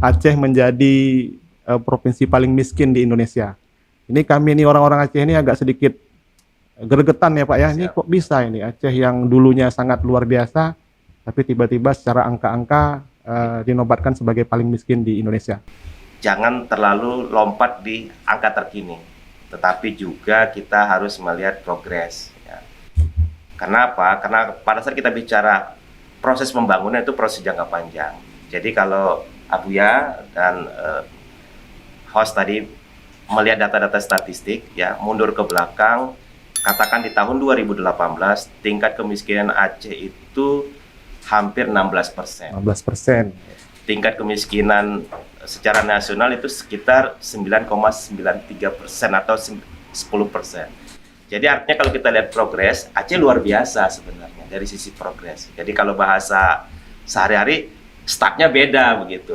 Aceh menjadi provinsi paling miskin di Indonesia. Ini kami ini orang-orang Aceh ini agak sedikit gregetan ya Pak ya. Ini kok bisa ini Aceh yang dulunya sangat luar biasa, tapi tiba-tiba secara angka-angka dinobatkan sebagai paling miskin di Indonesia. Jangan terlalu lompat di angka terkini, tetapi juga kita harus melihat progres. Ya. Kenapa? Karena pada saat kita bicara proses pembangunan itu proses jangka panjang. Jadi kalau Abuya dan host tadi melihat data-data statistik, ya mundur ke belakang, katakan di tahun 2018 tingkat kemiskinan Aceh itu hampir 16%. 16%. Tingkat kemiskinan secara nasional itu sekitar 9,93% atau 10%. Jadi artinya kalau kita lihat progres, Aceh luar biasa sebenarnya dari sisi progres. Jadi kalau bahasa sehari-hari, startnya beda begitu.